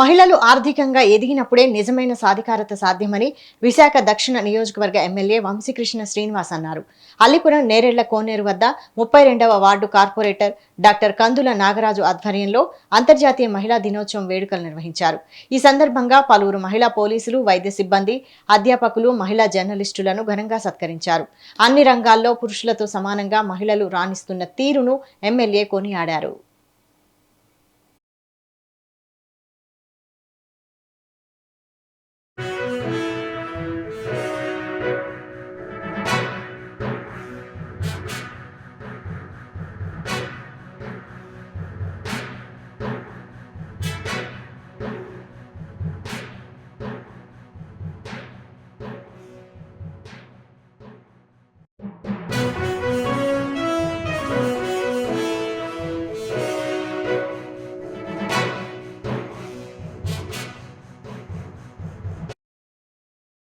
మహిళలు ఆర్థికంగా ఎదిగినప్పుడే నిజమైన సాధికారత సాధ్యమని విశాఖ దక్షిణ నియోజకవర్గ ఎమ్మెల్యే వంశీకృష్ణ శ్రీనివాస్ అన్నారు. అల్లిపురం నేరెళ్ల కోనేరు వద్ద 32వ వార్డు కార్పొరేటర్ డాక్టర్ కందుల నాగరాజు ఆధ్వర్యంలో అంతర్జాతీయ మహిళా దినోత్సవం వేడుకలు నిర్వహించారు. ఈ సందర్భంగా పలువురు మహిళా పోలీసులు, వైద్య సిబ్బంది, అధ్యాపకులు, మహిళా జర్నలిస్టులను ఘనంగా సత్కరించారు. అన్ని రంగాల్లో పురుషులతో సమానంగా మహిళలు రాణిస్తున్న తీరును ఎమ్మెల్యే కొనియాడారు.